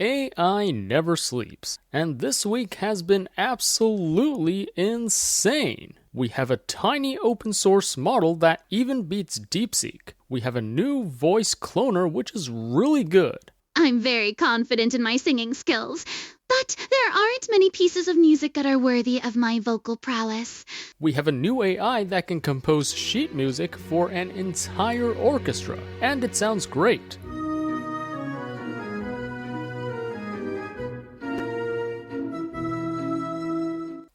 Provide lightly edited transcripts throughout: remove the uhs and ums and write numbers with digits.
AI never sleeps, and this week has been absolutely insane. We have a tiny open source model that even beats DeepSeek. We have a new voice cloner which is really good. I'm very confident in my singing skills, but there aren't many pieces of music that are worthy of my vocal prowess. We have a new AI that can compose sheet music for an entire orchestra, and it sounds great.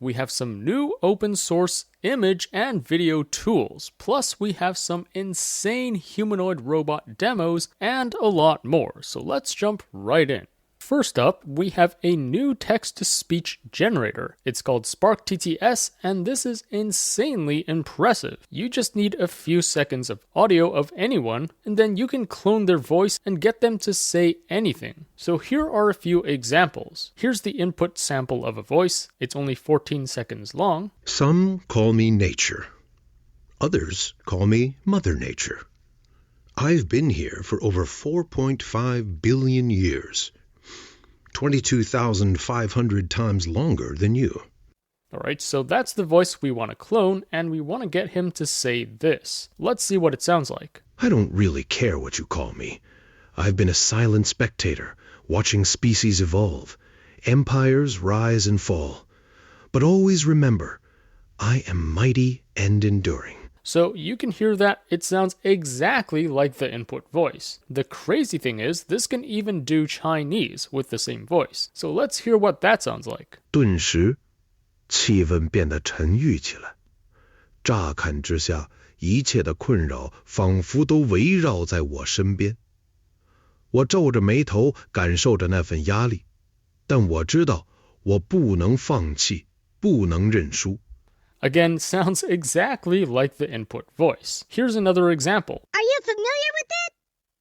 We have some new open source image and video tools, plus we have some insane humanoid robot demos and a lot more, so let's jump right in. First up, we have a new text-to-speech generator. It's called Spark TTS, and this is insanely impressive. You just need a few seconds of audio of anyone, and then you can clone their voice and get them to say anything. So here are a few examples. Here's the input sample of a voice. It's only 14 seconds long. Some call me nature. Others call me Mother Nature. I've been here for over 4.5 billion years. 22,500 times longer than you. Alright, so that's the voice we want to clone, and we want to get him to say this. Let's see what it sounds like. I don't really care what you call me. I've been a silent spectator, watching species evolve, empires rise and fall. But always remember, I am mighty and enduring. So you can hear that it sounds exactly like the input voice. The crazy thing is, this can even do Chinese with the same voice. So let's hear what that sounds like. 顿时，气氛变得沉郁起来。乍看之下，一切的困扰仿佛都围绕在我身边。我皱着眉头，感受着那份压力，但我知道，我不能放弃，不能认输。 Again, sounds exactly like the input voice. Here's another example. Are you familiar with it?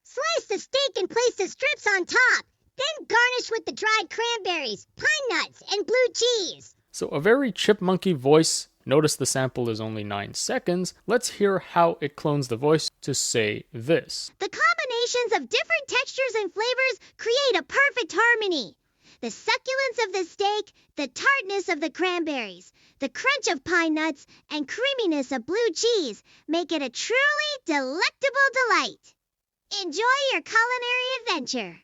Slice the steak and place the strips on top, then garnish with the dried cranberries, pine nuts, and blue cheese. So a very chipmunky voice. Notice the sample is only 9 seconds. Let's hear how it clones the voice to say this. The combinations of different textures and flavors create a perfect harmony. The succulence of the steak, the tartness of the cranberries, the crunch of pine nuts, and creaminess of blue cheese make it a truly delectable delight. Enjoy your culinary adventure.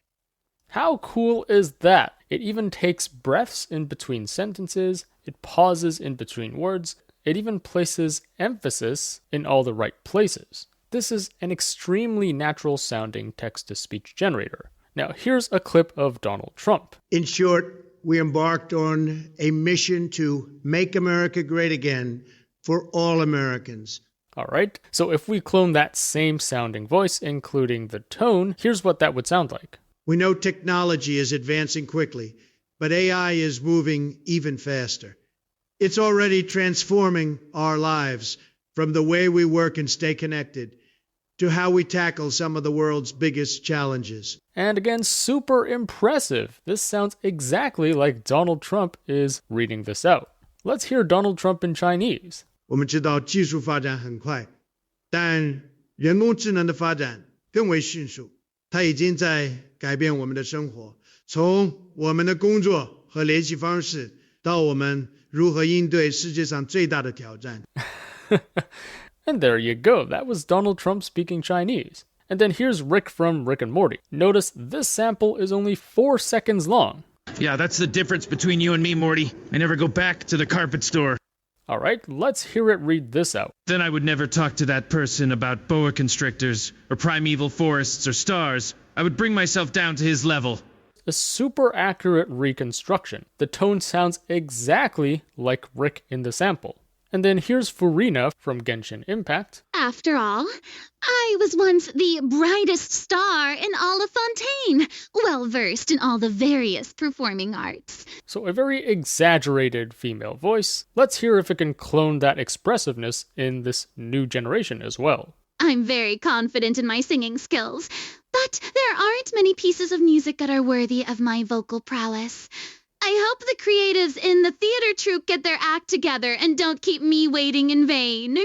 How cool is that? It even takes breaths in between sentences, it pauses in between words, it even places emphasis in all the right places. This is an extremely natural sounding text-to-speech generator. Now, here's a clip of Donald Trump. In short, we embarked on a mission to make America great again for all Americans. Alright, so if we clone that same sounding voice, including the tone, here's what that would sound like. We know technology is advancing quickly, but AI is moving even faster. It's already transforming our lives, from the way we work and stay connected to how we tackle some of the world's biggest challenges. And again, super impressive. This sounds exactly like Donald Trump is reading this out. Let's hear Donald Trump in Chinese. 我们知道技术发展很快，但人工智能的发展更为迅速。它已经在改变我们的生活，从我们的工作和联系方式，到我们如何应对世界上最大的挑战。And there you go, that was Donald Trump speaking Chinese. And then here's Rick from Rick and Morty. Notice this sample is only 4 seconds long. Yeah, that's the difference between you and me, Morty. I never go back to the carpet store. Alright, let's hear it read this out. Then I would never talk to that person about boa constrictors, or primeval forests, or stars. I would bring myself down to his level. A super accurate reconstruction. The tone sounds exactly like Rick in the sample. And then here's Furina from Genshin Impact. After all, I was once the brightest star in all of Fontaine, well-versed in all the various performing arts. So a very exaggerated female voice. Let's hear if it can clone that expressiveness in this new generation as well. I'm very confident in my singing skills, but there aren't many pieces of music that are worthy of my vocal prowess. I hope the creatives in the theater troupe get their act together and don't keep me waiting in vain.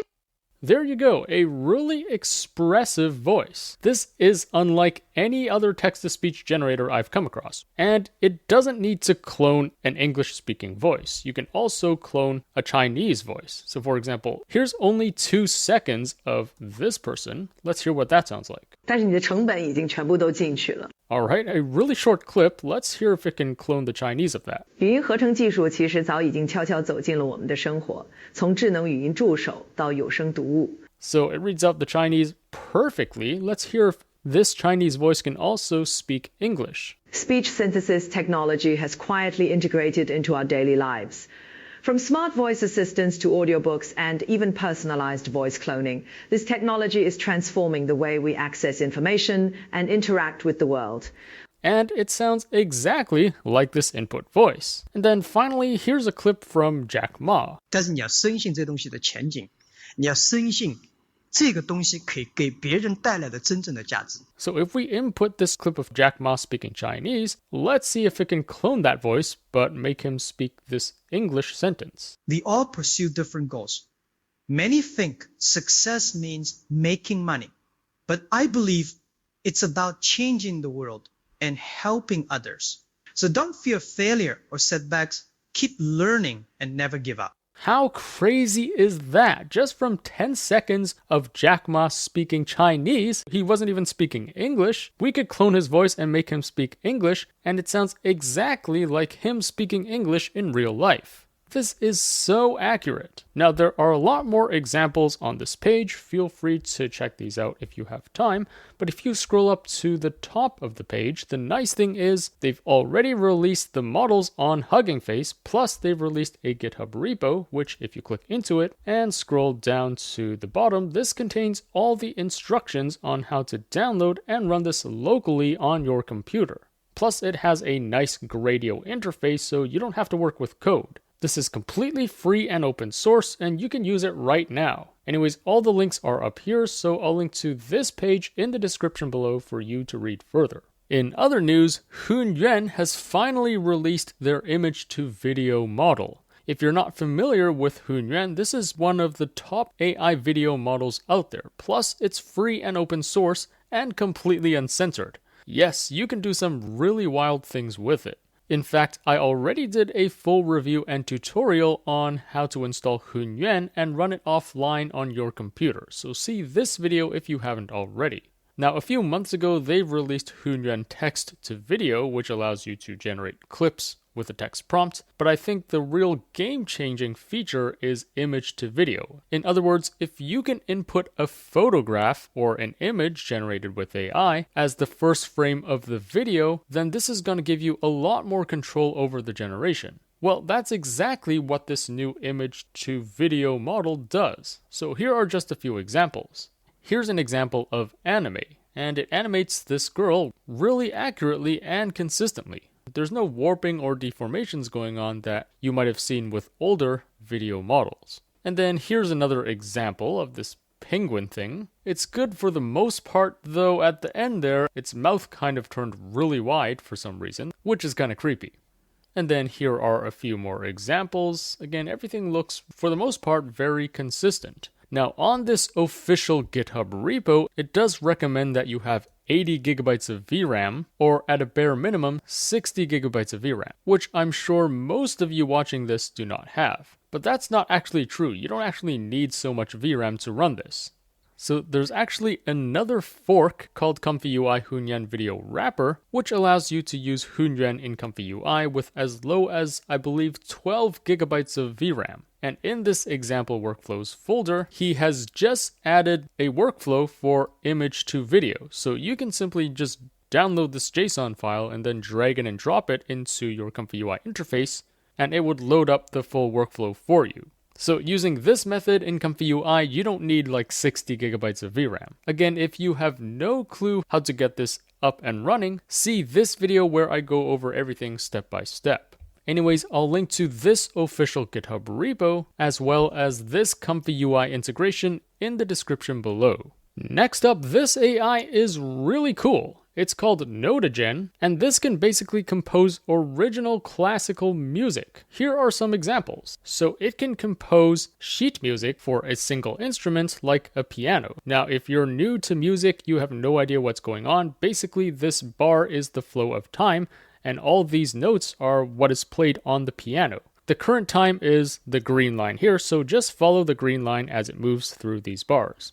There you go, a really expressive voice. This is unlike any other text-to-speech generator I've come across. And it doesn't need to clone an English-speaking voice. You can also clone a Chinese voice. So for example, here's only 2 seconds of this person. Let's hear what that sounds like. 但是你的成本已经全部都进去了。 Alright, a really short clip. Let's hear if it can clone the Chinese of that. 语音合成技术其实早已经悄悄走进了我们的生活，从智能语音助手到有声读物。 So it reads out the Chinese perfectly. Let's hear if this Chinese voice can also speak English. Speech synthesis technology has quietly integrated into our daily lives. From smart voice assistants to audiobooks and even personalized voice cloning, this technology is transforming the way we access information and interact with the world. And it sounds exactly like this input voice. And then finally, here's a clip from Jack Ma. 但是你要深信这东西的前景，你要深信这个东西可以给别人带来的真正的价值。 So if we input this clip of Jack Ma speaking Chinese, let's see if it can clone that voice, but make him speak this English sentence. We all pursue different goals. Many think success means making money, but I believe it's about changing the world and helping others. So don't fear failure or setbacks. Keep learning and never give up. How crazy is that? Just from 10 seconds of Jack Ma speaking Chinese, he wasn't even speaking English. We could clone his voice and make him speak English, and it sounds exactly like him speaking English in real life. This is so accurate. Now, there are a lot more examples on this page. Feel free to check these out if you have time. But if you scroll up to the top of the page, the nice thing is they've already released the models on Hugging Face, plus they've released a GitHub repo, which if you click into it and scroll down to the bottom, this contains all the instructions on how to download and run this locally on your computer. Plus, it has a nice Gradio interface, so you don't have to work with code. This is completely free and open source, and you can use it right now. Anyways, all the links are up here, so I'll link to this page in the description below for you to read further. In other news, Hunyuan has finally released their image-to-video model. If you're not familiar with Hunyuan, this is one of the top AI video models out there. Plus, it's free and open source and completely uncensored. Yes, you can do some really wild things with it. In fact, I already did a full review and tutorial on how to install Hunyuan and run it offline on your computer, so see this video if you haven't already. Now, a few months ago, they released Hunyuan text to video, which allows you to generate clips with a text prompt, but I think the real game-changing feature is image to video. In other words, if you can input a photograph or an image generated with AI as the first frame of the video, then this is going to give you a lot more control over the generation. Well, that's exactly what this new image to video model does. So here are just a few examples. Here's an example of anime, and it animates this girl really accurately and consistently. There's no warping or deformations going on that you might have seen with older video models. And then here's another example of this penguin thing. It's good for the most part, though at the end there, its mouth kind of turned really wide for some reason, which is kind of creepy. And then here are a few more examples. Again, everything looks, for the most part, very consistent. Now, on this official GitHub repo, it does recommend that you have 80 gigabytes of VRAM, or at a bare minimum, 60 gigabytes of VRAM, which I'm sure most of you watching this do not have. But that's not actually true. You don't actually need so much VRAM to run this. So there's actually another fork called Kungfu UI Hunyuan Video Wrapper, which allows you to use Hunyuan in Kungfu UI with as low as, I believe, 12 gigabytes of VRAM. And in this example workflows folder, he has just added a workflow for image to video. So you can simply just download this JSON file and then drag it and drop it into your Kungfu UI interface, and it would load up the full workflow for you. So using this method in Kungfu UI, you don't need like 60 gigabytes of VRAM. Again, if you have no clue how to get this up and running, see this video where I go over everything step by step. Anyways, I'll link to this official GitHub repo, as well as this Kungfu UI integration in the description below. Next up, this AI is really cool. It's called Notagen, and this can basically compose original classical music. Here are some examples. So it can compose sheet music for a single instrument like a piano. Now, if you're new to music, you have no idea what's going on. Basically, this bar is the flow of time, and all these notes are what is played on the piano. The current time is the green line here, so just follow the green line as it moves through these bars.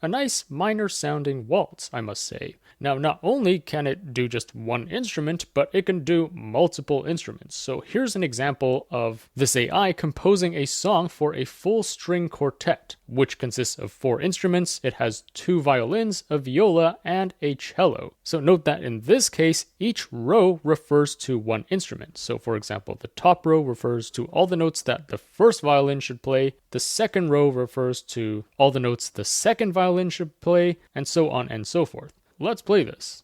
A nice minor sounding waltz, I must say. Now, not only can it do just one instrument, but it can do multiple instruments. So here's an example of this AI composing a song for a full string quartet, which consists of 4 instruments. It has 2 violins, a viola, and a cello. So note that in this case, each row refers to one instrument. So for example, the top row refers to all the notes that the first violin should play, the second row refers to all the notes the second violin should play, and so on and so forth. Let's play this.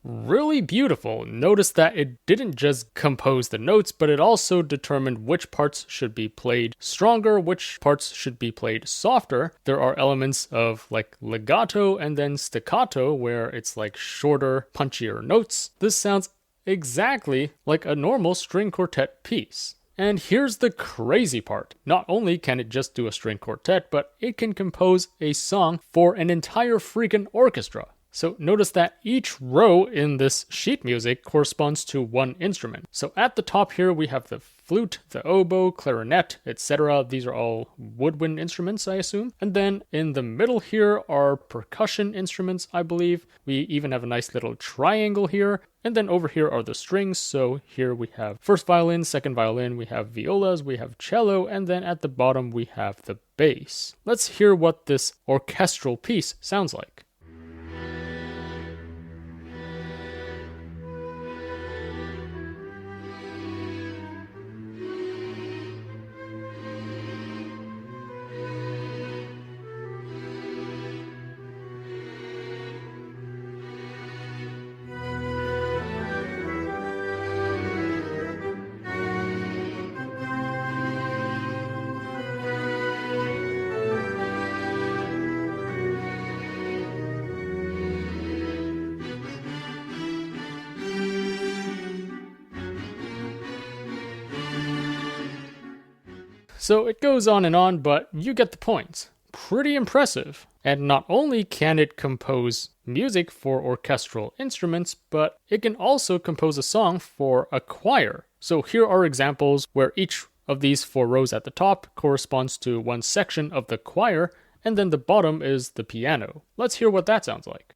Really beautiful. Notice that it didn't just compose the notes, but it also determined which parts should be played stronger, which parts should be played softer. There are elements of like legato and then staccato, where it's like shorter, punchier notes. This sounds exactly like a normal string quartet piece. And here's the crazy part. Not only can it just do a string quartet, but it can compose a song for an entire freaking orchestra. So notice that each row in this sheet music corresponds to one instrument. So at the top here we have the flute, the oboe, clarinet, etc. These are all woodwind instruments, I assume. And then in the middle here are percussion instruments, I believe. We even have a nice little triangle here. And then over here are the strings. So here we have first violin, second violin, we have violas, we have cello, and then at the bottom we have the bass. Let's hear what this orchestral piece sounds like. So it goes on, but you get the point. Pretty impressive. And not only can it compose music for orchestral instruments, but it can also compose a song for a choir. So here are examples where each of these 4 rows at the top corresponds to one section of the choir, and then the bottom is the piano. Let's hear what that sounds like.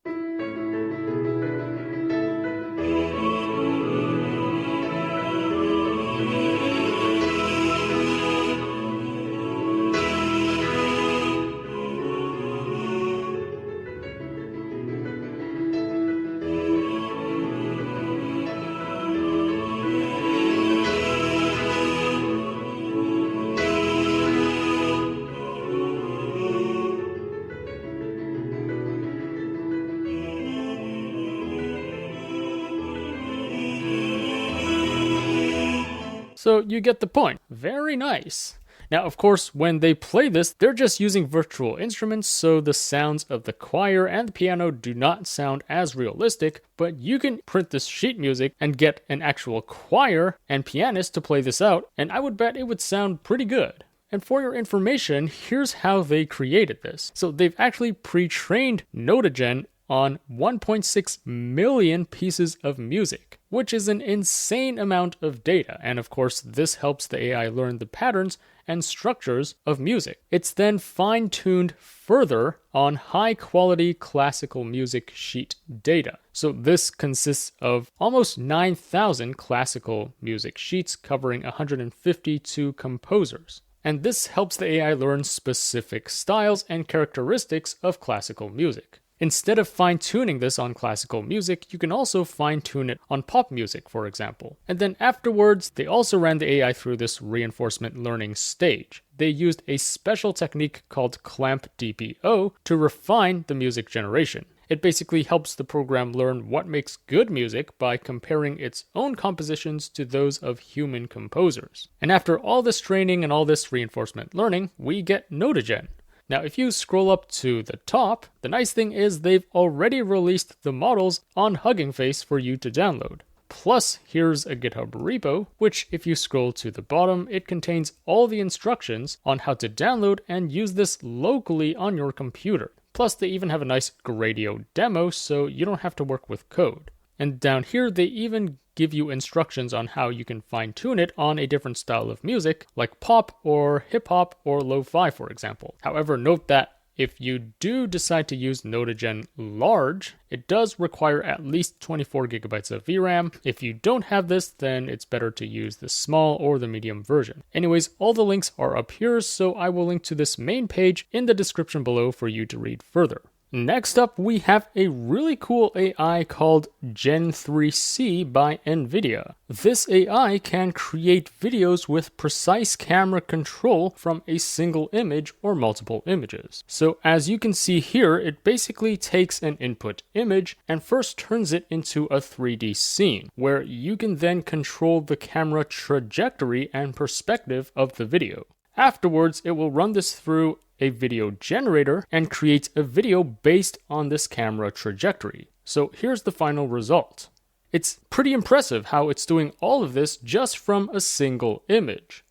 So you get the point. Very nice. Now, of course, when they play this, they're just using virtual instruments, so the sounds of the choir and the piano do not sound as realistic, but you can print this sheet music and get an actual choir and pianist to play this out, and I would bet it would sound pretty good. And for your information, here's how they created this. So they've actually pre-trained Notagen on 1.6 million pieces of music, which is an insane amount of data. And of course, this helps the AI learn the patterns and structures of music. It's then fine-tuned further on high-quality classical music sheet data. So this consists of almost 9,000 classical music sheets covering 152 composers. And this helps the AI learn specific styles and characteristics of classical music. Instead of fine-tuning this on classical music, you can also fine-tune it on pop music, for example. And then afterwards, they also ran the AI through this reinforcement learning stage. They used a special technique called clamp DPO to refine the music generation. It basically helps the program learn what makes good music by comparing its own compositions to those of human composers. And after all this training and all this reinforcement learning, we get Notagen. Now, if you scroll up to the top, the nice thing is they've already released the models on Hugging Face for you to download. Plus, here's a GitHub repo, which if you scroll to the bottom, it contains all the instructions on how to download and use this locally on your computer. Plus, they even have a nice Gradio demo, so you don't have to work with code. And down here, they even give you instructions on how you can fine-tune it on a different style of music, like pop or hip-hop or lo-fi, for example. However, note that if you do decide to use Notagen large, it does require at least 24 gigabytes of VRAM. If you don't have this, then it's better to use the small or the medium version. Anyways, all the links are up here, so I will link to this main page in the description below for you to read further. Next up, we have a really cool AI called Gen 3C by NVIDIA. This AI can create videos with precise camera control from a single image or multiple images. So as you can see here, it basically takes an input image and first turns it into a 3D scene, where you can then control the camera trajectory and perspective of the video. Afterwards, it will run this through a video generator and create a video based on this camera trajectory. So here's the final result. It's pretty impressive how it's doing all of this just from a single image.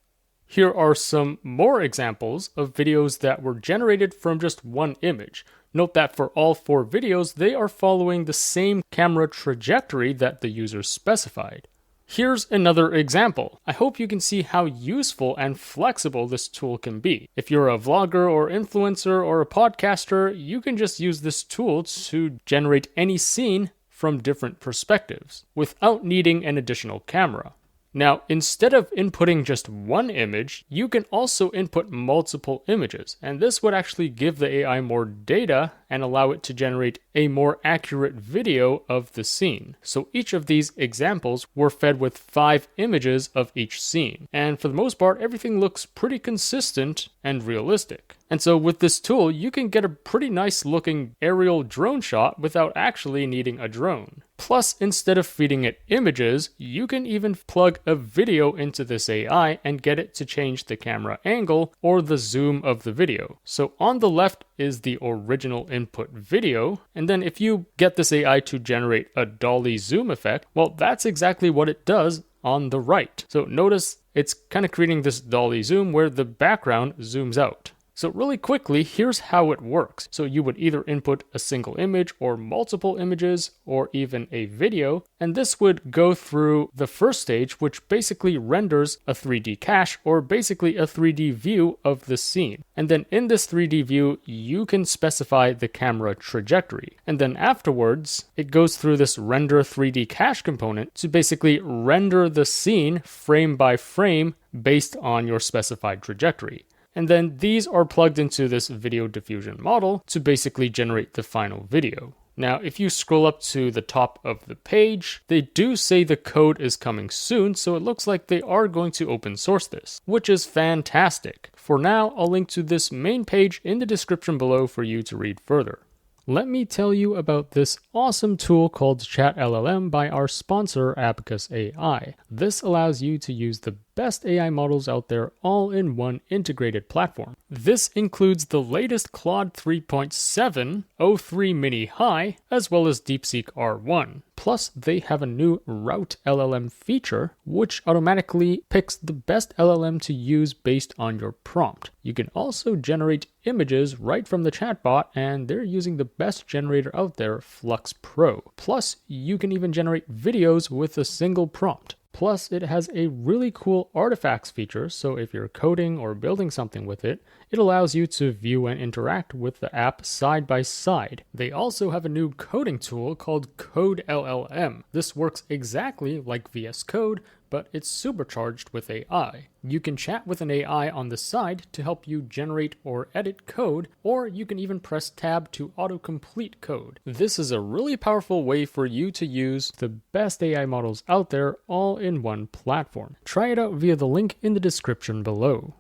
Here are some more examples of videos that were generated from just one image. Note that for all 4 videos, they are following the same camera trajectory that the user specified. Here's another example. I hope you can see how useful and flexible this tool can be. If you're a vlogger or influencer or a podcaster, you can just use this tool to generate any scene from different perspectives without needing an additional camera. Now, instead of inputting just one image, you can also input multiple images, and this would actually give the AI more data and allow it to generate a more accurate video of the scene. So each of these examples were fed with 5 images of each scene, and for the most part, everything looks pretty consistent and realistic. And so with this tool, you can get a pretty nice looking aerial drone shot without actually needing a drone. Plus, instead of feeding it images, you can even plug a video into this AI and get it to change the camera angle or the zoom of the video. So on the left is the original input video, and then if you get this AI to generate a dolly zoom effect, well, that's exactly what it does on the right. So notice it's kind of creating this dolly zoom where the background zooms out. So really quickly, here's how it works. So you would either input a single image or multiple images or even a video, and this would go through the first stage, which basically renders a 3D cache or basically a 3D view of the scene. And then in this 3D view, you can specify the camera trajectory. And then afterwards, it goes through this render 3D cache component to basically render the scene frame by frame based on your specified trajectory. And then these are plugged into this video diffusion model to basically generate the final video. Now, if you scroll up to the top of the page, they do say the code is coming soon, so it looks like they are going to open source this, which is fantastic. For now, I'll link to this main page in the description below for you to read further. Let me tell you about this awesome tool called Chat LLM by our sponsor Abacus AI. This allows you to use the best AI models out there all in one integrated platform. This includes the latest Claude 3.7, O3 Mini High, as well as DeepSeek R1. Plus, they have a new Route LLM feature, which automatically picks the best LLM to use based on your prompt. You can also generate images right from the chatbot, and they're using the best generator out there, Flux Pro. Plus, you can even generate videos with a single prompt. Plus, it has a really cool artifacts feature, so if you're coding or building something with it, it allows you to view and interact with the app side by side. They also have a new coding tool called Code LLM. This works exactly like VS Code, but it's supercharged with AI. You can chat with an AI on the side to help you generate or edit code, or you can even press tab to autocomplete code. This is a really powerful way for you to use the best AI models out there all in one platform. Try it out via the link in the description below.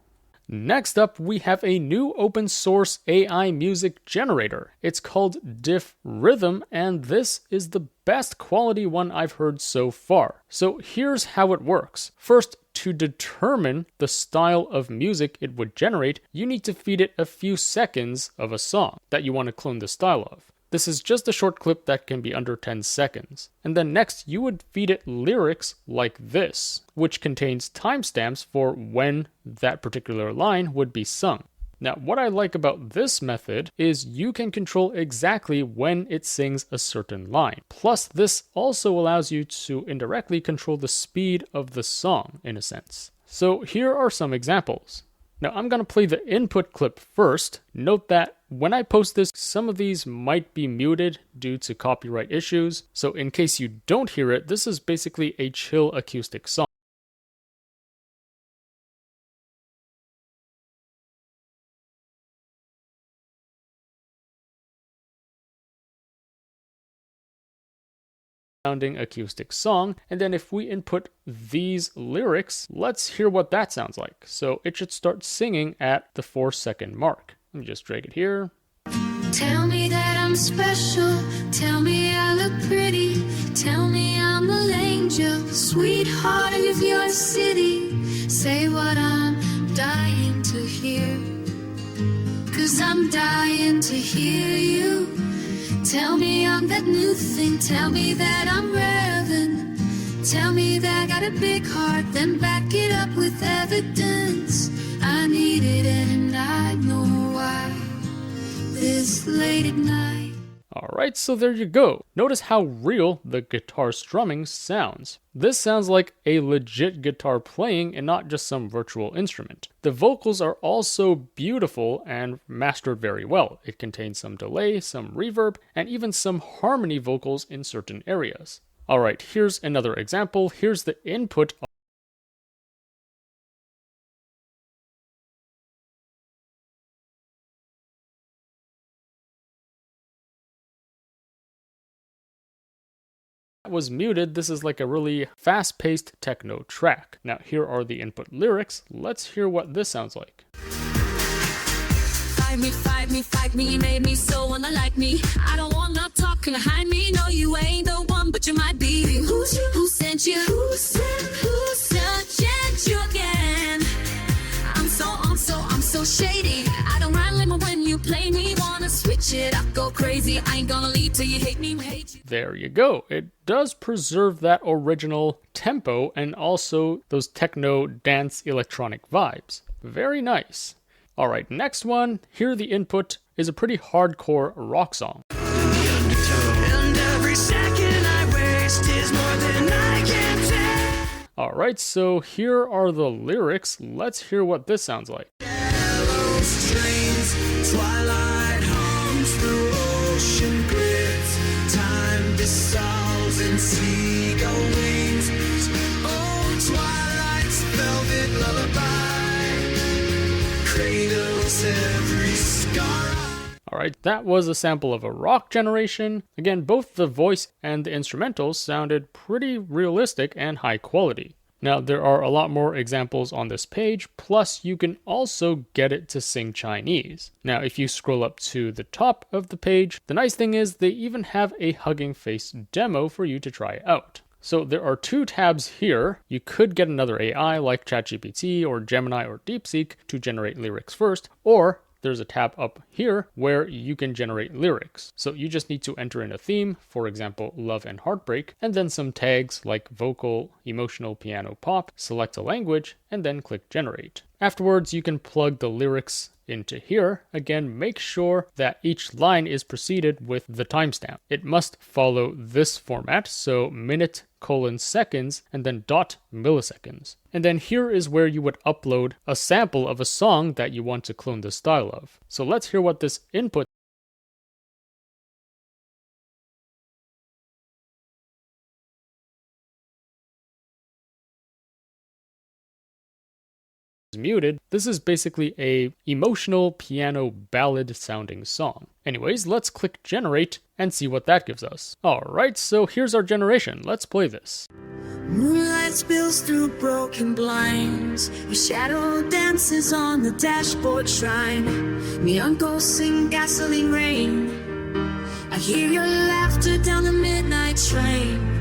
Next up, we have a new open source AI music generator. It's called DiffRhythm, and this is the best quality one I've heard so far. So here's how it works. First, to determine the style of music it would generate, you need to feed it a few seconds of a song that you want to clone the style of. This is just a short clip that can be under 10 seconds. And then next, you would feed it lyrics like this, which contains timestamps for when that particular line would be sung. Now, what I like about this method is you can control exactly when it sings a certain line. Plus, this also allows you to indirectly control the speed of the song, in a sense. So here are some examples. Now, I'm going to play the input clip first. Note that when I post this, some of these might be muted due to copyright issues. So in case you don't hear it, this is basically a chill acoustic song. Sounding acoustic song, and then if we input these lyrics, let's hear what that sounds like. So it should start singing at the 4-second mark. Let me just drag it here. Tell me that I'm special, tell me I look pretty, tell me I'm an angel, sweetheart of your city, say what I'm dying to hear, 'cause I'm dying to hear you. Tell me I'm that new thing, tell me that I'm relevant, tell me that I got a big heart, then back it up with evidence. I need it and I know why, this late at night. Alright, so there you go. Notice how real the guitar strumming sounds. This sounds like a legit guitar playing and not just some virtual instrument. The vocals are also beautiful and mastered very well. It contains some delay, some reverb, and even some harmony vocals in certain areas. Alright, here's another example. Here's the input. Was muted. This is like a really fast-paced techno track. Now here are the input lyrics. Let's hear what this sounds like. Fight me, fight me, fight me, you made me so wanna like me. I don't want no talking behind me. No, you ain't the one, but you might be. Who sent you? Who sent you again? I'm so shady. I don't rhyme limit when you play me. Wanna switch it up, go crazy. I ain't gonna leave till you hate me, hate you. There you go. It does preserve that original tempo and also those techno dance electronic vibes. Very nice. Alright, next one. Here the input is a pretty hardcore rock song. And every second I waste is more than I can take. Alright, so here are the lyrics. Let's hear what this sounds like. Trains, twilight hums through ocean grids, time dissolves in seagull wings. Oh, twilight's velvet lullaby cradles every scar. Alright, that was a sample of a rock generation. Again, both the voice and the instrumentals sounded pretty realistic and high quality. Now, there are a lot more examples on this page, plus you can also get it to sing Chinese. Now, if you scroll up to the top of the page, the nice thing is they even have a Hugging Face demo for you to try out. So there are 2 tabs here. You could get another AI like ChatGPT or Gemini or DeepSeek to generate lyrics first, or there's a tab up here where you can generate lyrics. So you just need to enter in a theme, for example, love and heartbreak, and then some tags like vocal, emotional, piano, pop, select a language, and then click generate. Afterwards, you can plug the lyrics into here. Again, make sure that each line is preceded with the timestamp. It must follow this format, so minute, seconds, and then dot milliseconds. And then here is where you would upload a sample of a song that you want to clone the style of. So let's hear what this input is muted. This is basically a emotional piano ballad sounding song. Anyways, let's click generate and see what that gives us. Alright, so here's our generation. Let's play this. Moonlight spills through broken blinds. Your shadow dances on the dashboard shrine. Neon ghosts sing gasoline rain. I hear your laughter down the midnight train.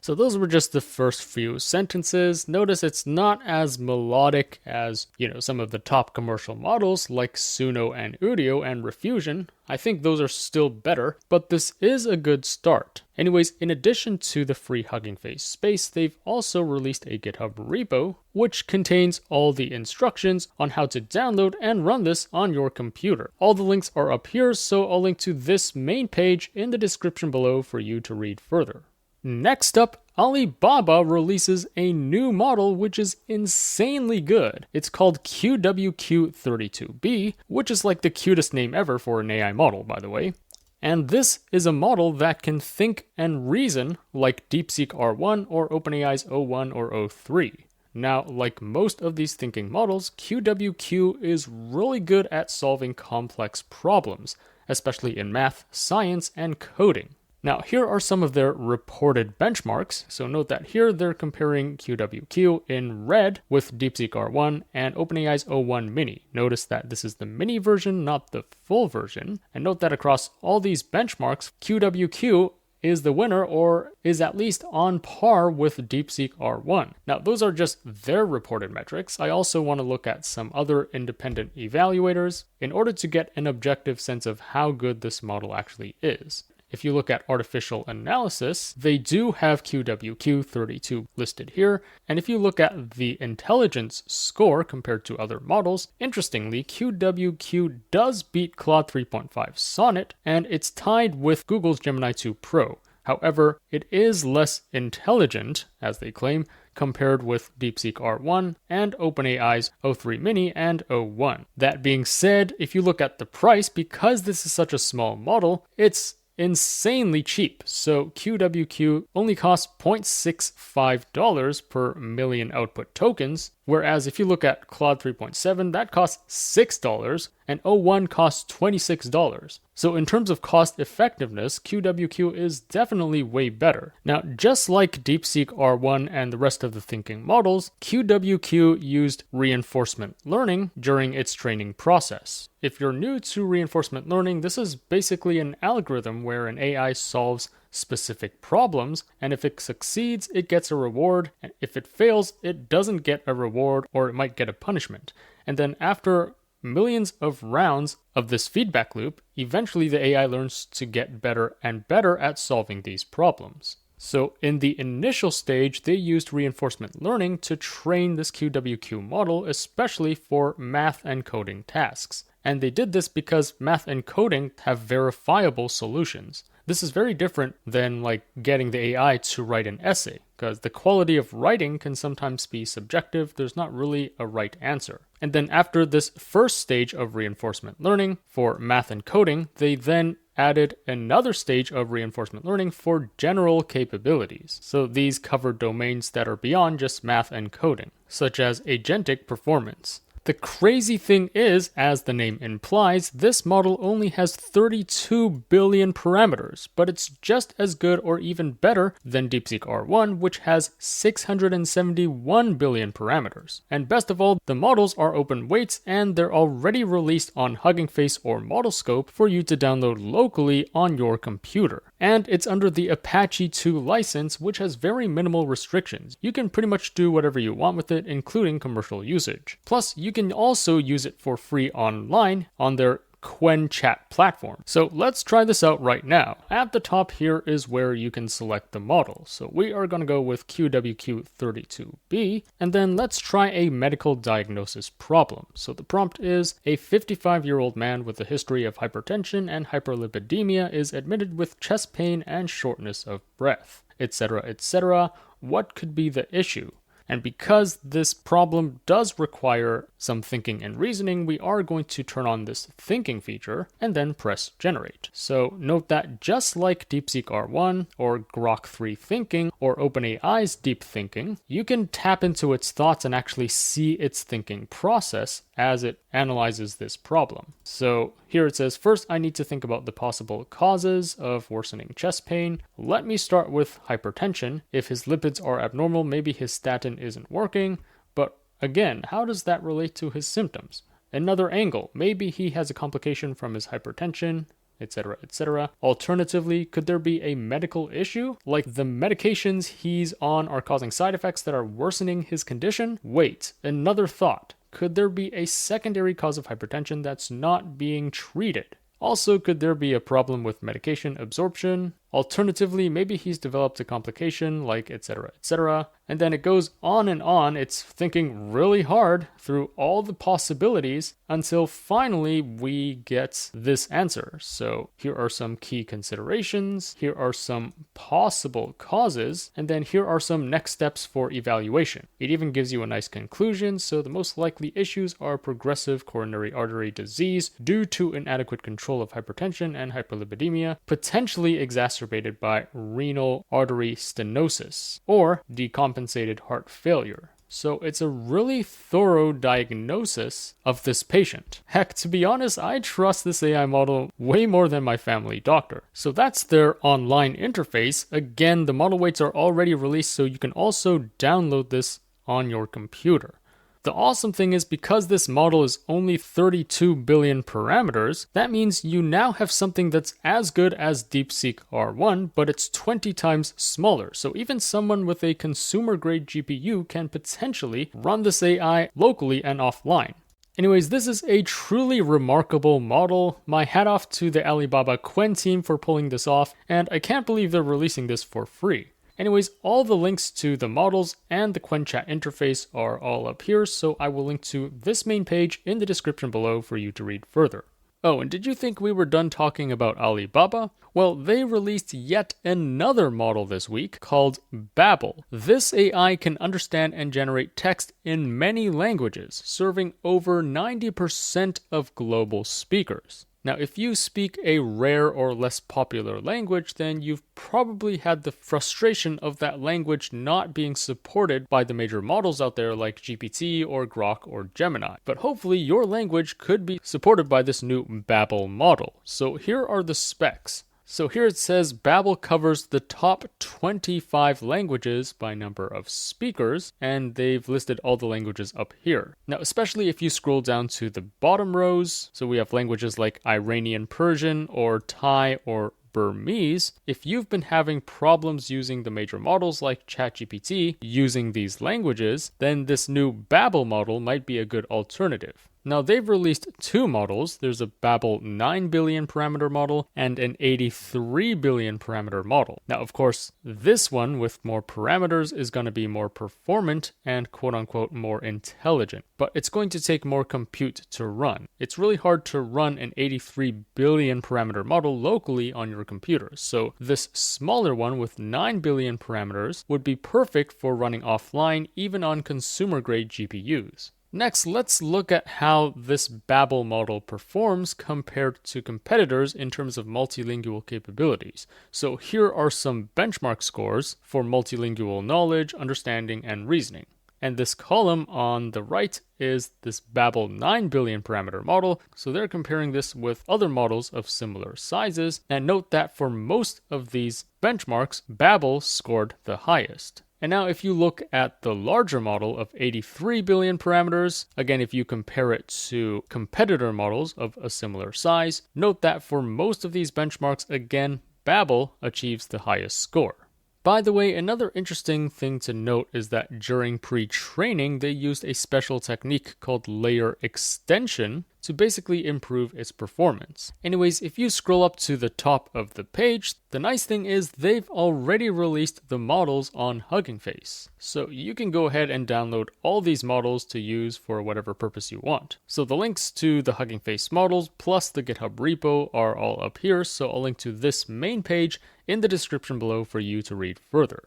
So those were just the first few sentences. Notice it's not as melodic as, some of the top commercial models like Suno and Udio and Diffusion. I think those are still better, but this is a good start. Anyways, in addition to the free Hugging Face space, they've also released a GitHub repo, which contains all the instructions on how to download and run this on your computer. All the links are up here, so I'll link to this main page in the description below for you to read further. Next up, Alibaba releases a new model which is insanely good. It's called QWQ32B, which is like the cutest name ever for an AI model, by the way. And this is a model that can think and reason like DeepSeek R1 or OpenAI's O1 or O3. Now, like most of these thinking models, QWQ is really good at solving complex problems, especially in math, science, and coding. Now, here are some of their reported benchmarks. So note that here they're comparing QWQ in red with DeepSeek R1 and OpenAI's O1 Mini. Notice that this is the mini version, not the full version. And note that across all these benchmarks, QWQ is the winner or is at least on par with DeepSeek R1. Now, those are just their reported metrics. I also want to look at some other independent evaluators in order to get an objective sense of how good this model actually is. If you look at artificial analysis, they do have QWQ32 listed here. And if you look at the intelligence score compared to other models, interestingly, QWQ does beat Claude 3.5 Sonnet, and it's tied with Google's Gemini 2 Pro. However, it is less intelligent, as they claim, compared with DeepSeek R1 and OpenAI's O3 Mini and O1. That being said, if you look at the price, because this is such a small model, it's insanely cheap. So QWQ only costs $0.65 per million output tokens, whereas if you look at Claude 3.7, that costs $6 and O1 costs $26. So in terms of cost effectiveness, QWQ is definitely way better. Now, just like DeepSeek R1 and the rest of the thinking models, QWQ used reinforcement learning during its training process. If you're new to reinforcement learning, this is basically an algorithm where an AI solves specific problems, and if it succeeds, it gets a reward, and if it fails, it doesn't get a reward or it might get a punishment. And then after millions of rounds of this feedback loop, eventually the AI learns to get better and better at solving these problems. So in the initial stage, they used reinforcement learning to train this QWQ model, especially for math and coding tasks. And they did this because math and coding have verifiable solutions. This is very different than getting the AI to write an essay, because the quality of writing can sometimes be subjective. There's not really a right answer. And then after this first stage of reinforcement learning for math and coding, they then added another stage of reinforcement learning for general capabilities. So these cover domains that are beyond just math and coding, such as agentic performance. The crazy thing is, as the name implies, this model only has 32 billion parameters, but it's just as good or even better than DeepSeek R1, which has 671 billion parameters. And best of all, the models are open weights and they're already released on Hugging Face or ModelScope for you to download locally on your computer. And it's under the Apache 2 license, which has very minimal restrictions. You can pretty much do whatever you want with it, including commercial usage. Plus, you can also use it for free online on their Qwen chat platform. So let's try this out right now. At the top here is where you can select the model. So we are going to go with QWQ32B, and then let's try a medical diagnosis problem. So the prompt is, a 55-year-old man with a history of hypertension and hyperlipidemia is admitted with chest pain and shortness of breath, etc., etc. What could be the issue? And because this problem does require some thinking and reasoning, we are going to turn on this thinking feature and then press generate. So note that just like DeepSeek R1 or Grok 3 thinking or OpenAI's deep thinking, you can tap into its thoughts and actually see its thinking process as it analyzes this problem. So here it says, first I need to think about the possible causes of worsening chest pain. Let me start with hypertension. If his lipids are abnormal, maybe his statin isn't working. But again, how does that relate to his symptoms? Another angle, maybe he has a complication from his hypertension, etc., etc. Alternatively, could there be a medical issue? Like the medications he's on are causing side effects that are worsening his condition? Wait, another thought. Could there be a secondary cause of hypertension that's not being treated? Also, could there be a problem with medication absorption? Alternatively, maybe he's developed a complication like etc., etc. And then it goes on and on. It's thinking really hard through all the possibilities until finally we get this answer. So here are some key considerations. Here are some possible causes. And then here are some next steps for evaluation. It even gives you a nice conclusion. So the most likely issues are progressive coronary artery disease due to inadequate control of hypertension and hyperlipidemia, potentially exacerbated by renal artery stenosis or decompensated heart failure. So it's a really thorough diagnosis of this patient. Heck, to be honest, I trust this AI model way more than my family doctor. So that's their online interface. Again, the model weights are already released, so you can also download this on your computer. The awesome thing is, because this model is only 32 billion parameters, that means you now have something that's as good as DeepSeek R1, but it's 20 times smaller. So even someone with a consumer-grade GPU can potentially run this AI locally and offline. Anyways, this is a truly remarkable model. My hat off to the Alibaba Qwen team for pulling this off, and I can't believe they're releasing this for free. Anyways, all the links to the models and the Qwen chat interface are all up here, so I will link to this main page in the description below for you to read further. Oh, and did you think we were done talking about Alibaba? Well, they released yet another model this week called Babel. This AI can understand and generate text in many languages, serving over 90% of global speakers. Now, if you speak a rare or less popular language, then you've probably had the frustration of that language not being supported by the major models out there like GPT or Grok or Gemini. But hopefully your language could be supported by this new Babel model. So here are the specs. So here it says Babel covers the top 25 languages by number of speakers, and they've listed all the languages up here. Now, especially if you scroll down to the bottom rows, so we have languages like Iranian Persian or Thai or Burmese. If you've been having problems using the major models like ChatGPT using these languages, then this new Babel model might be a good alternative. Now, they've released two models. There's a Babel 9 billion parameter model and an 83 billion parameter model. Now, of course, this one with more parameters is going to be more performant and quote-unquote more intelligent, but it's going to take more compute to run. It's really hard to run an 83 billion parameter model locally on your computer, so this smaller one with 9 billion parameters would be perfect for running offline, even on consumer-grade GPUs. Next, let's look at how this Babel model performs compared to competitors in terms of multilingual capabilities. So here are some benchmark scores for multilingual knowledge, understanding, and reasoning. And this column on the right is this Babel 9 billion parameter model. So they're comparing this with other models of similar sizes. And note that for most of these benchmarks, Babel scored the highest. And now if you look at the larger model of 83 billion parameters, again, if you compare it to competitor models of a similar size, note that for most of these benchmarks, again, Babel achieves the highest score. By the way, another interesting thing to note is that during pre-training, they used a special technique called layer extension to basically improve its performance. Anyways, if you scroll up to the top of the page, the nice thing is they've already released the models on Hugging Face. So you can go ahead and download all these models to use for whatever purpose you want. So the links to the Hugging Face models plus the GitHub repo are all up here, so I'll link to this main page in the description below for you to read further.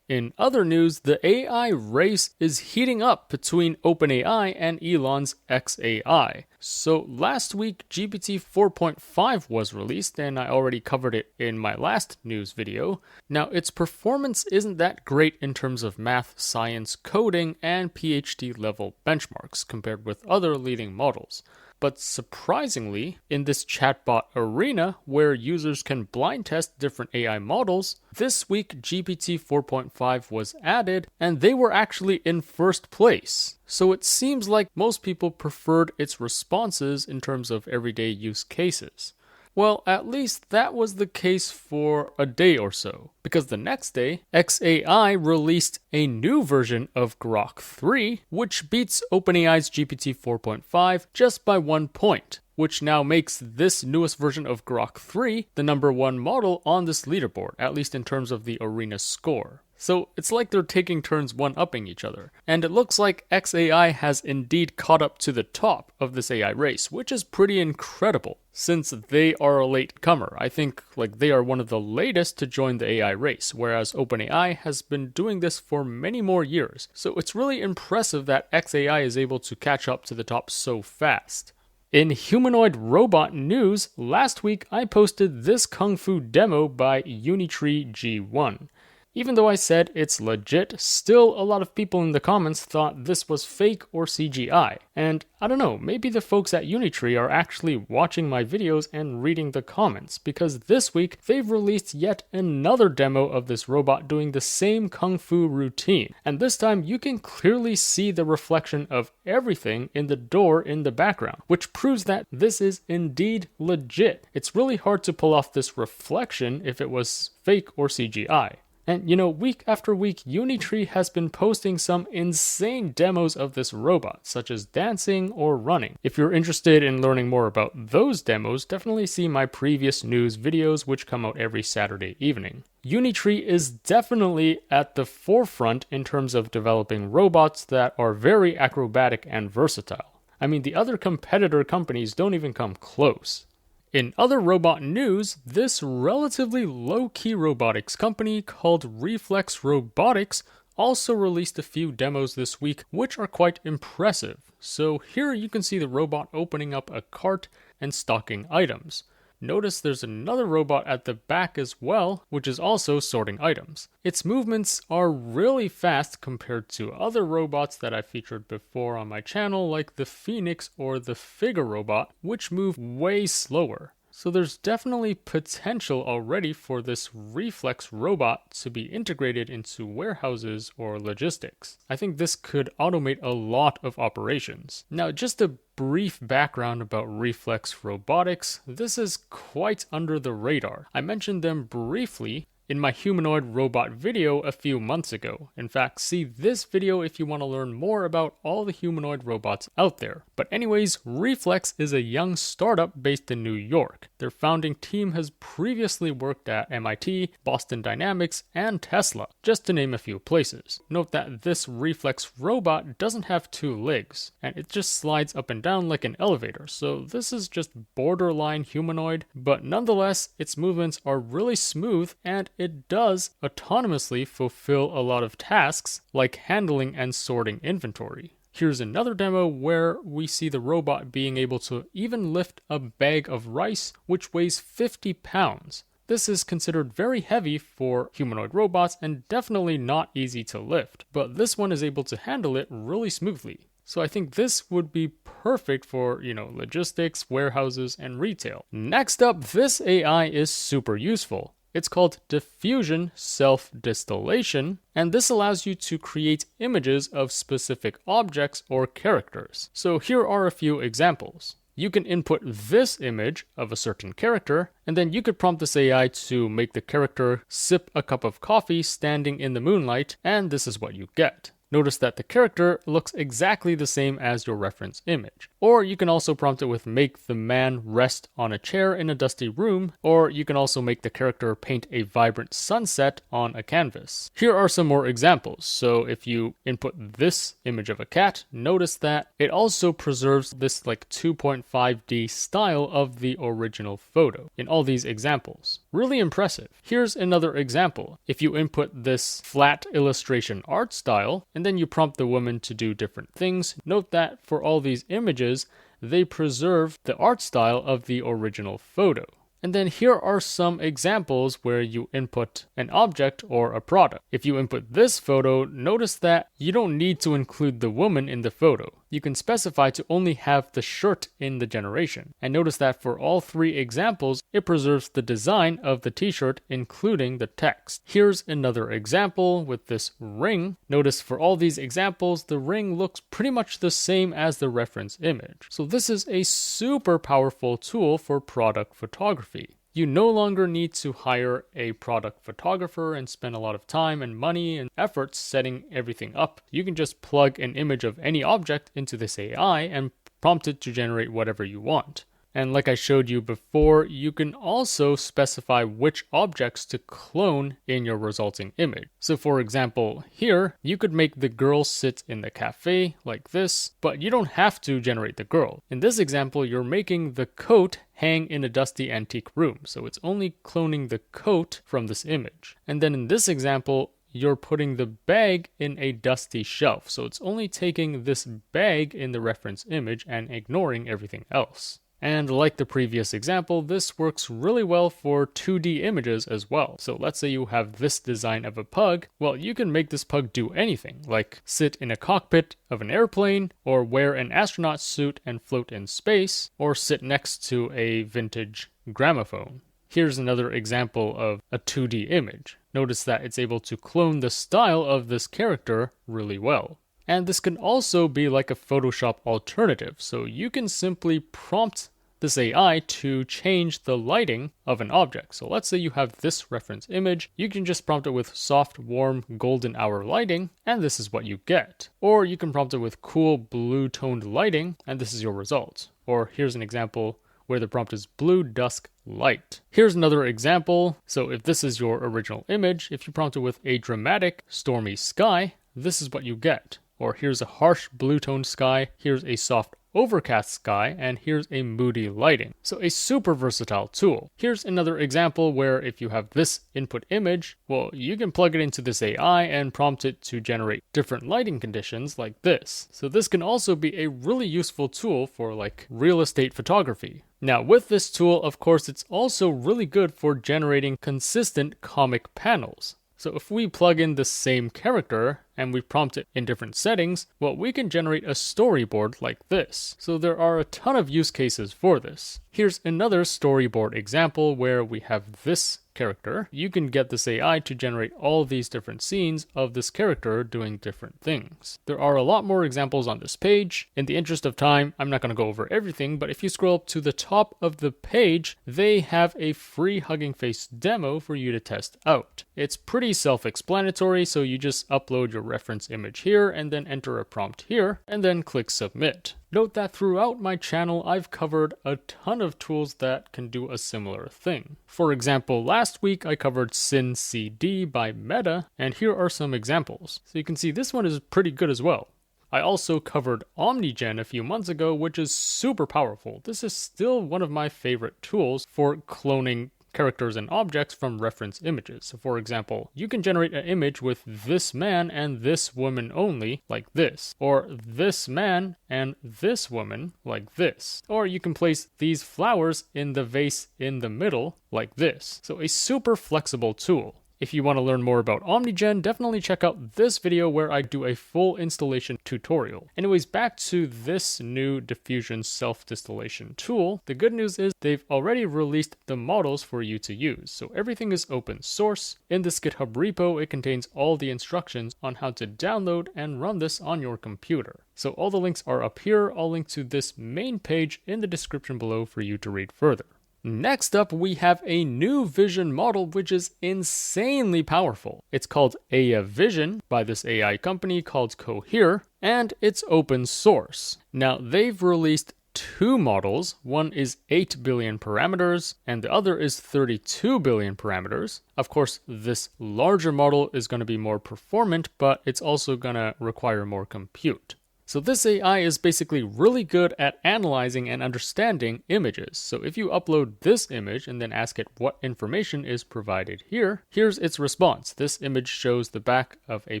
In other news, the AI race is heating up between OpenAI and Elon's xAI. So last week, GPT 4.5 was released, and I already covered it in my last news video. Now, its performance isn't that great in terms of math, science, coding, and PhD level benchmarks compared with other leading models. But surprisingly, in this chatbot arena where users can blind test different AI models, this week GPT 4.5 was added and they were actually in first place. So it seems like most people preferred its responses in terms of everyday use cases. Well, at least that was the case for a day or so, because the next day, xAI released a new version of Grok 3, which beats OpenAI's GPT 4.5 just by 1 point, which now makes this newest version of Grok 3 the number 1 model on this leaderboard, at least in terms of the arena score. So it's like they're taking turns one-upping each other. And it looks like xAI has indeed caught up to the top of this AI race, which is pretty incredible, since they are a late comer. I think they are one of the latest to join the AI race, whereas OpenAI has been doing this for many more years. So it's really impressive that xAI is able to catch up to the top so fast. In humanoid robot news, last week I posted this kungfu demo by Unitree G1. Even though I said it's legit, still a lot of people in the comments thought this was fake or CGI. And I don't know, maybe the folks at Unitree are actually watching my videos and reading the comments, because this week they've released yet another demo of this robot doing the same kung fu routine. And this time you can clearly see the reflection of everything in the door in the background, which proves that this is indeed legit. It's really hard to pull off this reflection if it was fake or CGI. And week after week, Unitree has been posting some insane demos of this robot, such as dancing or running. If you're interested in learning more about those demos, definitely see my previous news videos, which come out every Saturday evening. Unitree is definitely at the forefront in terms of developing robots that are very acrobatic and versatile. I mean, the other competitor companies don't even come close. In other robot news, this relatively low-key robotics company called Reflex Robotics also released a few demos this week, which are quite impressive. So here you can see the robot opening up a cart and stocking items. Notice there's another robot at the back as well, which is also sorting items. Its movements are really fast compared to other robots that I've featured before on my channel, like the Phoenix or the Figure robot, which move way slower. So there's definitely potential already for this Reflex robot to be integrated into warehouses or logistics. I think this could automate a lot of operations. Now, just a brief background about Reflex Robotics. This is quite under the radar. I mentioned them briefly in my humanoid robot video a few months ago. In fact, see this video if you want to learn more about all the humanoid robots out there. But anyways, Reflex is a young startup based in New York. Their founding team has previously worked at MIT, Boston Dynamics, and Tesla, just to name a few places. Note that this Reflex robot doesn't have 2 legs, and it just slides up and down like an elevator, so this is just borderline humanoid, but nonetheless, its movements are really smooth, and it does autonomously fulfill a lot of tasks like handling and sorting inventory. Here's another demo where we see the robot being able to even lift a bag of rice which weighs 50 pounds. This is considered very heavy for humanoid robots and definitely not easy to lift, but this one is able to handle it really smoothly. So I think this would be perfect for, logistics, warehouses, and retail. Next up, this AI is super useful. It's called Diffusion self-distillation, and this allows you to create images of specific objects or characters. So here are a few examples. You can input this image of a certain character, and then you could prompt this AI to make the character sip a cup of coffee standing in the moonlight, and this is what you get. Notice that the character looks exactly the same as your reference image. Or you can also prompt it with make the man rest on a chair in a dusty room, or you can also make the character paint a vibrant sunset on a canvas. Here are some more examples. So if you input this image of a cat, notice that it also preserves this 2.5D style of the original photo in all these examples. Really impressive. Here's another example. If you input this flat illustration art style, and then you prompt the woman to do different things, note that for all these images, they preserve the art style of the original photo. And then here are some examples where you input an object or a product. If you input this photo, notice that you don't need to include the woman in the photo. You can specify to only have the shirt in the generation. And notice that for all three examples, it preserves the design of the t-shirt, including the text. Here's another example with this ring. Notice for all these examples, the ring looks pretty much the same as the reference image. So this is a super powerful tool for product photography. You no longer need to hire a product photographer and spend a lot of time and money and effort setting everything up. You can just plug an image of any object into this AI and prompt it to generate whatever you want. And like I showed you before, you can also specify which objects to clone in your resulting image. So for example, here, you could make the girl sit in the cafe like this, but you don't have to generate the girl. In this example, you're making the coat hang in a dusty antique room, so it's only cloning the coat from this image. And then in this example, you're putting the bag in a dusty shelf, so it's only taking this bag in the reference image and ignoring everything else. And like the previous example, this works really well for 2D images as well. So let's say you have this design of a pug. Well, you can make this pug do anything, like sit in a cockpit of an airplane, or wear an astronaut suit and float in space, or sit next to a vintage gramophone. Here's another example of a 2D image. Notice that it's able to clone the style of this character really well. And this can also be like a Photoshop alternative. So you can simply prompt this AI to change the lighting of an object. So let's say you have this reference image. You can just prompt it with soft, warm, golden hour lighting, and this is what you get. Or you can prompt it with cool blue toned lighting, and this is your result. Or here's an example where the prompt is blue dusk light. Here's another example. So if this is your original image, if you prompt it with a dramatic, stormy sky, this is what you get. Or here's a harsh blue-toned sky, here's a soft overcast sky, and here's a moody lighting. So a super versatile tool. Here's another example where if you have this input image, well, you can plug it into this AI and prompt it to generate different lighting conditions like this. So this can also be a really useful tool for like real estate photography. Now with this tool, of course, it's also really good for generating consistent comic panels. So if we plug in the same character and we prompt it in different settings, well, we can generate a storyboard like this. So there are a ton of use cases for this. Here's another storyboard example where we have this character. You can get this AI to generate all these different scenes of this character doing different things. There are a lot more examples on this page. In the interest of time, I'm not going to go over everything, but if you scroll up to the top of the page, they have a free Hugging Face demo for you to test out. It's pretty self-explanatory, so you just upload your reference image here and then enter a prompt here and then click submit. Note that throughout my channel, I've covered a ton of tools that can do a similar thing. For example, last week I covered SynCD by Meta, and here are some examples. So you can see this one is pretty good as well. I also covered OmniGen a few months ago, which is super powerful. This is still one of my favorite tools for cloning characters and objects from reference images. So for example, you can generate an image with this man and this woman only, like this, or this man and this woman, like this, or you can place these flowers in the vase in the middle, like this. So a super flexible tool. If you want to learn more about OmniGen, definitely check out this video where I do a full installation tutorial. Anyways, back to this new Diffusion self-distillation tool. The good news is they've already released the models for you to use. So everything is open source. In this GitHub repo, it contains all the instructions on how to download and run this on your computer. So all the links are up here. I'll link to this main page in the description below for you to read further. Next up, we have a new vision model which is insanely powerful. It's called AI Vision by this AI company called Cohere, and it's open source. Now, they've released two models. One is 8 billion parameters, and the other is 32 billion parameters. Of course, this larger model is going to be more performant, but it's also going to require more compute. So this AI is basically really good at analyzing and understanding images. So if you upload this image and then ask it what information is provided here, here's its response. This image shows the back of a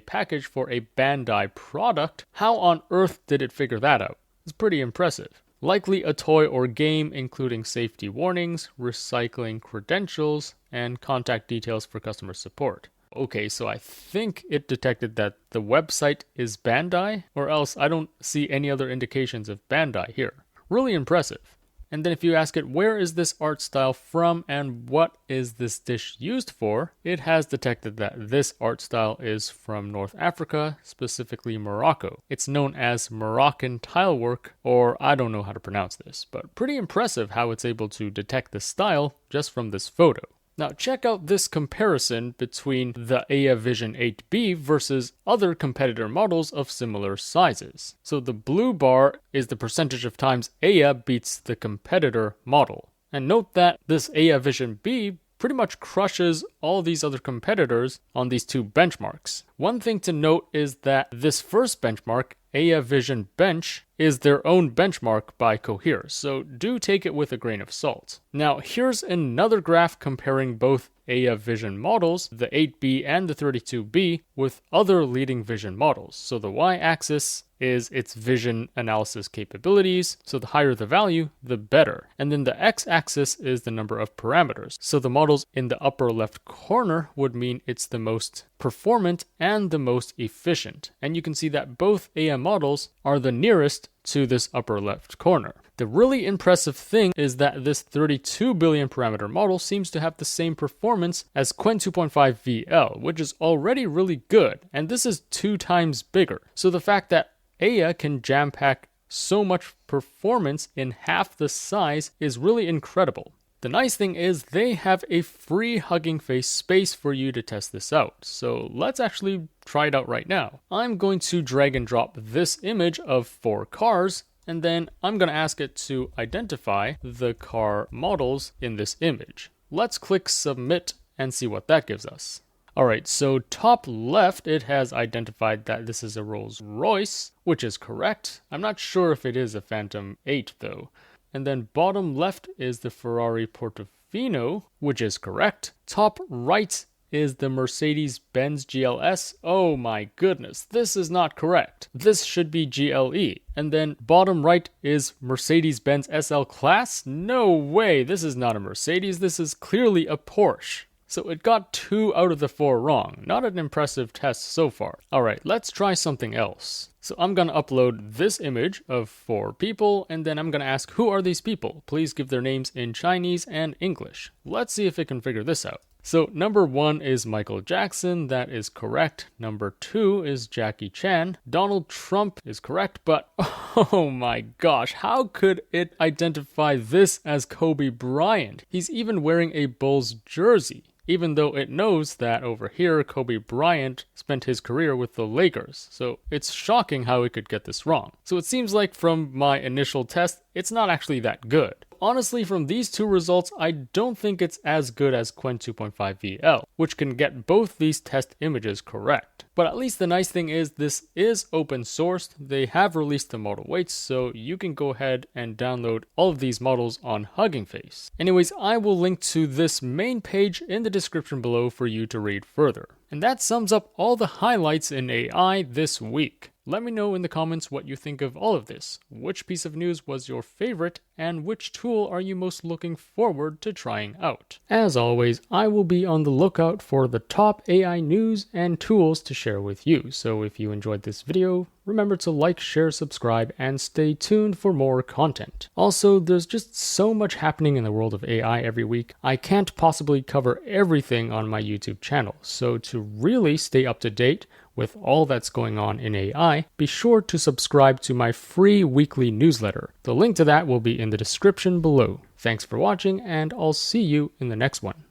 package for a Bandai product. How on earth did it figure that out? It's pretty impressive. Likely a toy or game including safety warnings, recycling credentials, and contact details for customer support. Okay, so I think it detected that the website is Bandai, or else I don't see any other indications of Bandai here. Really impressive. And then if you ask it, where is this art style from and what is this dish used for? It has detected that this art style is from North Africa, specifically Morocco. It's known as Moroccan tile work, or I don't know how to pronounce this, but pretty impressive how it's able to detect the style just from this photo. Now check out this comparison between the AI Vision 8B versus other competitor models of similar sizes. So the blue bar is the percentage of times AI beats the competitor model. And note that this AI Vision B pretty much crushes all these other competitors on these two benchmarks. One thing to note is that this first benchmark, AI Vision Bench, is their own benchmark by Cohere, so do take it with a grain of salt. Now here's another graph comparing both AI Vision models, the 8B and the 32B, with other leading vision models. So the y-axis is its vision analysis capabilities, so the higher the value, the better. And then the x-axis is the number of parameters. So the models in the upper left corner would mean it's the most performant and the most efficient. And you can see that both AI models are the nearest to this upper left corner. The really impressive thing is that this 32 billion parameter model seems to have the same performance as Qwen 2.5 VL, which is already really good, and this is 2 times bigger. So the fact that AI can jam-pack so much performance in half the size is really incredible. The nice thing is they have a free Hugging Face space for you to test this out. So let's actually try it out right now. I'm going to drag and drop this image of 4 cars, and then I'm going to ask it to identify the car models in this image. Let's click submit and see what that gives us. Alright, so top left, it has identified that this is a Rolls-Royce, which is correct. I'm not sure if it is a Phantom 8 though. And then bottom left is the Ferrari Portofino, which is correct. Top right is the Mercedes-Benz GLS. Oh my goodness, this is not correct. This should be GLE. And then bottom right is Mercedes-Benz SL Class. No way, this is not a Mercedes, this is clearly a Porsche. So it got 2 out of the 4 wrong. Not an impressive test so far. Alright, let's try something else. So I'm going to upload this image of 4 people, and then I'm going to ask, who are these people? Please give their names in Chinese and English. Let's see if it can figure this out. So number 1 is Michael Jackson, that is correct. Number 2 is Jackie Chan. Donald Trump is correct, but oh my gosh, how could it identify this as Kobe Bryant? He's even wearing a Bulls jersey, even though it knows that over here Kobe Bryant spent his career with the Lakers. So it's shocking how it could get this wrong. So it seems like from my initial test, it's not actually that good. Honestly, from these 2 results, I don't think it's as good as Qwen 2.5 VL, which can get both these test images correct. But at least the nice thing is this is open sourced. They have released the model weights, so you can go ahead and download all of these models on Hugging Face. Anyways, I will link to this main page in the description below for you to read further. And that sums up all the highlights in AI this week. Let me know in the comments what you think of all of this. Which piece of news was your favorite, and which tool are you most looking forward to trying out? As always, I will be on the lookout for the top AI news and tools to share with you. So if you enjoyed this video, remember to like, share, subscribe, and stay tuned for more content. Also, there's just so much happening in the world of AI every week. I can't possibly cover everything on my YouTube channel. So to really stay up to date with all that's going on in AI, be sure to subscribe to my free weekly newsletter. The link to that will be in the description below. Thanks for watching, and I'll see you in the next one.